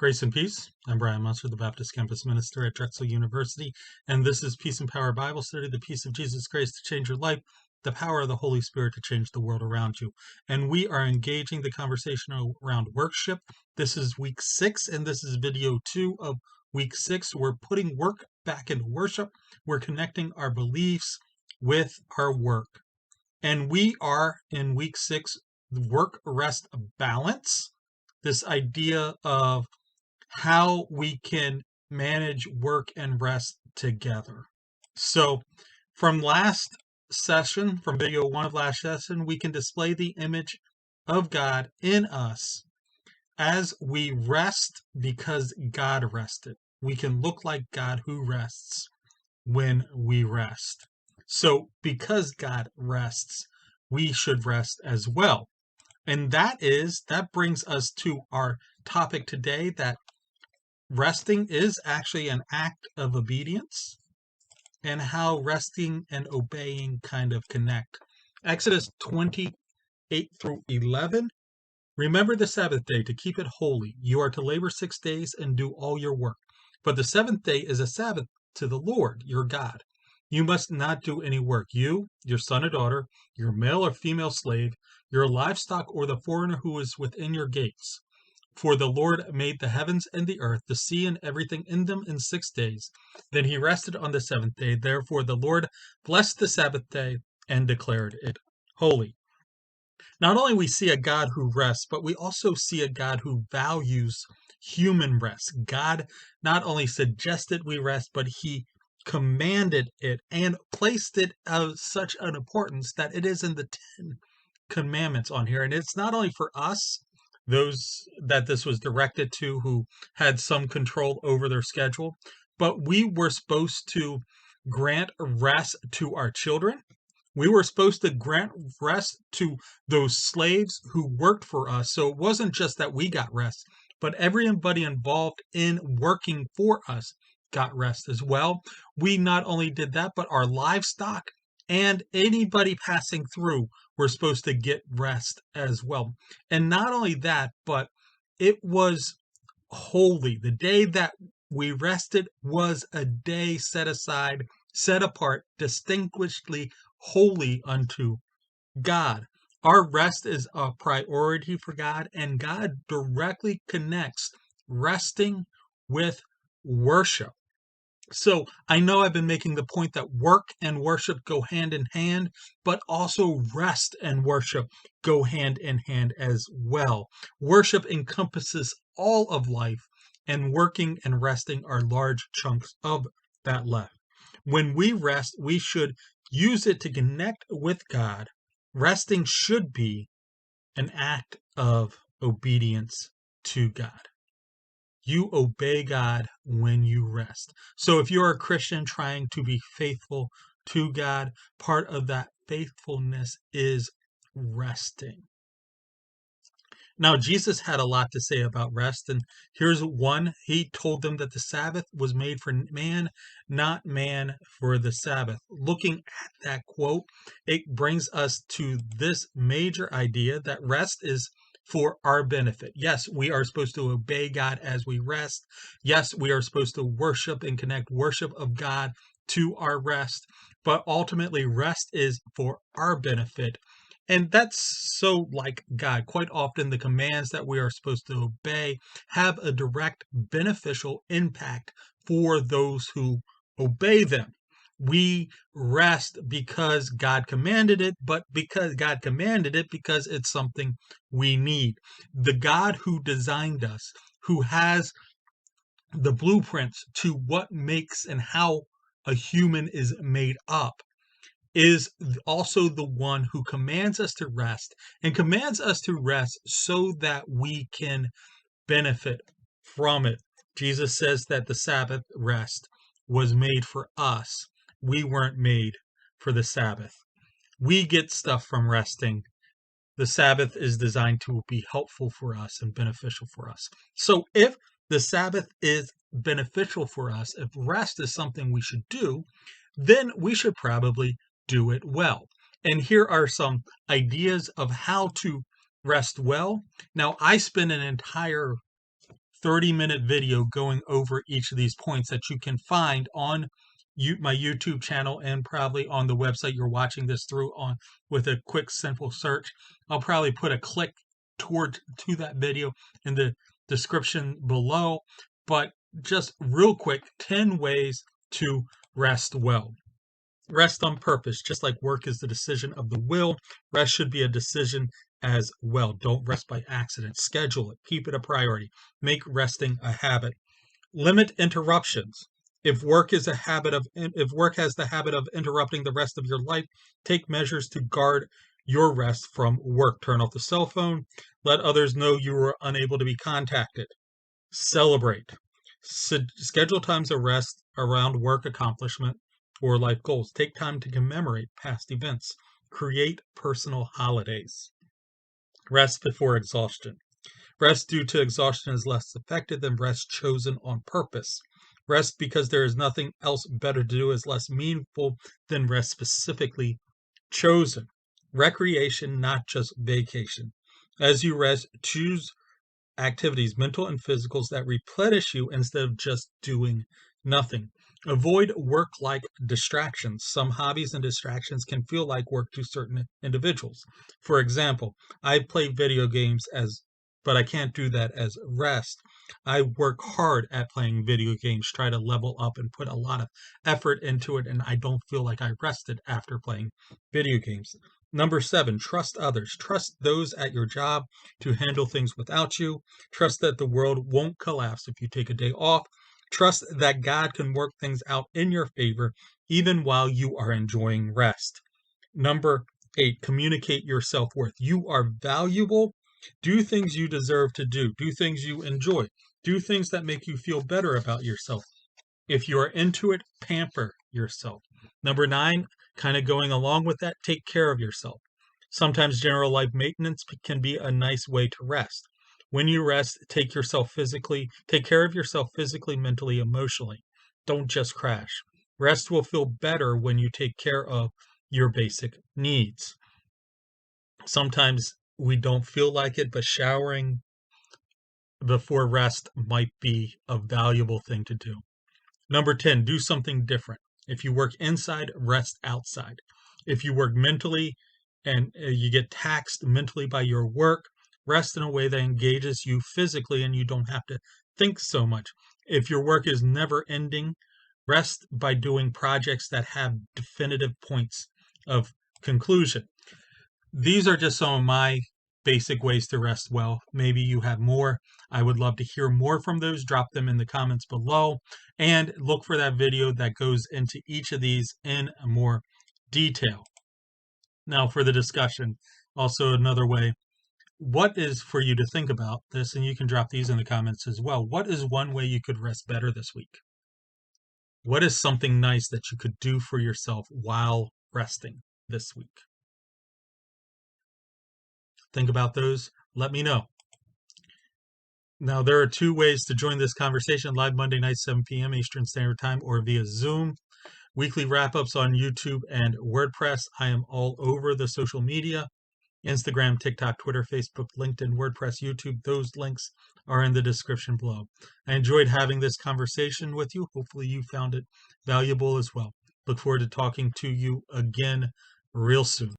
Grace and peace. I'm Brian Munster, the Baptist Campus Minister at Drexel University, and this is Peace and Power Bible Study, the peace of Jesus Christ to change your life, the power of the Holy Spirit to change the world around you. And we are engaging the conversation around worship. This is week 6, and this is video 2 of week 6. We're putting work back into worship. We're connecting our beliefs with our work. And we are in week 6, work rest balance. This idea of how we can manage work and rest together. So from last session, from video 1 of last session, we can display the image of God in us as we rest because God rested. We can look like God who rests when we rest. So because God rests, we should rest as well. And that brings us to our topic today, that resting is actually an act of obedience, and how resting and obeying kind of connect. Exodus 28 through 11. Remember the Sabbath day to keep it holy. You are to labor 6 days and do all your work. But the 7th day is a Sabbath to the Lord, your God. You must not do any work. You, your son or daughter, your male or female slave, your livestock, or the foreigner who is within your gates. For the Lord made the heavens and the earth, the sea and everything in them in 6 days. Then he rested on the 7th day. Therefore the Lord blessed the Sabbath day and declared it holy. Not only we see a God who rests, but we also see a God who values human rest. God not only suggested we rest, but he commanded it and placed it of such an importance that it is in the 10 commandments on here. And it's not only for us, those that this was directed to who had some control over their schedule, but we were supposed to grant rest to our children. We were supposed to grant rest to those slaves who worked for us. So it wasn't just that we got rest, but everybody involved in working for us got rest as well. We not only did that, but our livestock and anybody passing through were supposed to get rest as well. And not only that, but it was holy. The day that we rested was a day set aside, set apart, distinguishedly holy unto God. Our rest is a priority for God, and God directly connects resting with worship. So I know I've been making the point that work and worship go hand in hand, but also rest and worship go hand in hand as well. Worship encompasses all of life, and working and resting are large chunks of that life. When we rest, we should use it to connect with God. Resting should be an act of obedience to God. You obey God when you rest. So if you're a Christian trying to be faithful to God, part of that faithfulness is resting. Now, Jesus had a lot to say about rest, and here's one. He told them that the Sabbath was made for man, not man for the Sabbath. Looking at that quote, it brings us to this major idea that rest is for our benefit. Yes, we are supposed to obey God as we rest. Yes, we are supposed to worship and connect worship of God to our rest, but ultimately rest is for our benefit. And that's so like God. Quite often, the commands that we are supposed to obey have a direct beneficial impact for those who obey them. We rest because God commanded it, but because God commanded it because it's something we need. The God who designed us, who has the blueprints to what makes and how a human is made up, is also the one who commands us to rest, and commands us to rest so that we can benefit from it. Jesus says that the Sabbath rest was made for us. We weren't made for the Sabbath. We get stuff from resting. The Sabbath is designed to be helpful for us and beneficial for us. So if the Sabbath is beneficial for us, if rest is something we should do, then we should probably do it well. And here are some ideas of how to rest well. Now, I spent an entire 30-minute video going over each of these points that you can find on my YouTube channel and probably on the website you're watching this through on with a quick, simple search. I'll probably put a click to that video in the description below. But just real quick, 10 ways to rest well. Rest on purpose. Just like work is the decision of the will, rest should be a decision as well. Don't rest by accident. Schedule it. Keep it a priority. Make resting a habit. Limit interruptions. If work has the habit of interrupting the rest of your life, take measures to guard your rest from work. Turn off the cell phone. Let others know you are unable to be contacted. Celebrate. Schedule times of rest around work accomplishment or life goals. Take time to commemorate past events. Create personal holidays. Rest before exhaustion. Rest due to exhaustion is less effective than rest chosen on purpose. Rest because there is nothing else better to do is less meaningful than rest specifically chosen. Recreation, not just vacation. As you rest, choose activities, mental and physicals, that replenish you instead of just doing nothing. Avoid work-like distractions. Some hobbies and distractions can feel like work to certain individuals. For example, I play video games but I can't do that as rest. I work hard at playing video games, try to level up and put a lot of effort into it, and I don't feel like I rested after playing video games. Number 7, trust others. Trust those at your job to handle things without you. Trust that the world won't collapse if you take a day off. Trust that God can work things out in your favor even while you are enjoying rest. Number 8, communicate your self-worth. You are valuable. Do things you deserve to do. Do things you enjoy. Do things that make you feel better about yourself. If you are into it, pamper yourself. Number 9, kind of going along with that, take care of yourself. Sometimes general life maintenance can be a nice way to rest. When you rest, take care of yourself physically, mentally, emotionally. Don't just crash. Rest will feel better when you take care of your basic needs. Sometimes we don't feel like it, but showering before rest might be a valuable thing to do. Number 10, do something different. If you work inside, rest outside. If you work mentally and you get taxed mentally by your work, rest in a way that engages you physically and you don't have to think so much. If your work is never ending, rest by doing projects that have definitive points of conclusion. These are just some of my basic ways to rest well. Maybe you have more. I would love to hear more from those. Drop them in the comments below and look for that video that goes into each of these in more detail. Now for the discussion, also another way, what is for you to think about this, and you can drop these in the comments as well. What is one way you could rest better this week? What is something nice that you could do for yourself while resting this week? Think about those. Let me know. Now, there are 2 ways to join this conversation: live Monday night, 7 p.m. Eastern Standard Time, or via Zoom. Weekly wrap-ups on YouTube and WordPress. I am all over the social media: Instagram, TikTok, Twitter, Facebook, LinkedIn, WordPress, YouTube. Those links are in the description below. I enjoyed having this conversation with you. Hopefully you found it valuable as well. Look forward to talking to you again real soon.